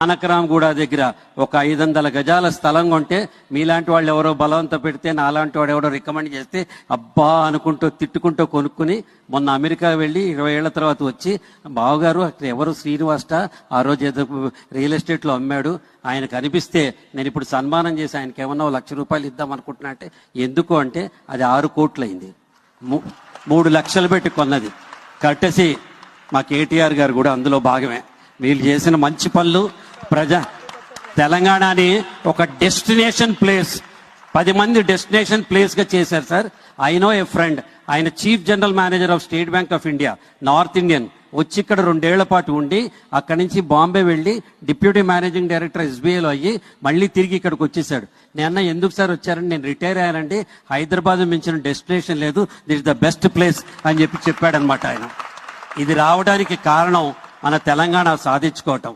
ఆనకరాంగూడ దగ్గర ఒక 500 గజాల స్థలం కొంటే మీలాంటి వాళ్ళు ఎవరో బలవంత పెడితే నాలాంటి వాడు ఎవరో రికమెండ్ చేస్తే అబ్బా అనుకుంటూ తిట్టుకుంటూ కొనుక్కుని మొన్న అమెరికా వెళ్ళి 20 ఏళ్ల తర్వాత వచ్చి బావగారు అక్కడ ఎవరు శ్రీనివాస ఆ రోజు ఏదో రియల్ ఎస్టేట్లో అమ్మాడు, ఆయన కనిపిస్తే నేను ఇప్పుడు సన్మానం చేసి ఆయనకి ఏమన్నా ₹1,00,000 ఇద్దాం అనుకుంటున్నా అంటే ఎందుకు అంటే అది 6 కోట్లు అయింది, 3 లక్షలు పెట్టి కొన్నది. కట్టేసి మా కేటీఆర్ గారు కూడా అందులో భాగమే. వీళ్ళు చేసిన మంచి పనులు తెలంగాణని ఒక డెస్టినేషన్ ప్లేస్ 10 మంది డెస్టినేషన్ ప్లేస్ గా చేశారు sir. I know a friend, ఆయన chief general manager of State Bank of India, North Indian, వచ్చి ఇక్కడ 2 ఏళ్ల పాటు ఉండి అక్కడి నుంచి బాంబే వెళ్ళి డిప్యూటీ మేనేజింగ్ డైరెక్టర్ ఎస్బీఐలో అయ్యి మళ్ళీ తిరిగి ఇక్కడికి వచ్చేసాడు. నేను ఎందుకు సార్ వచ్చారని, నేను రిటైర్ అయ్యానండి, హైదరాబాద్ మించిన డెస్టినేషన్ లేదు, దిస్ ద బెస్ట్ ప్లేస్ అని చెప్పాడనమాట ఆయన. ఇది రావడానికి కారణం మన తెలంగాణ సాధించుకోవటం.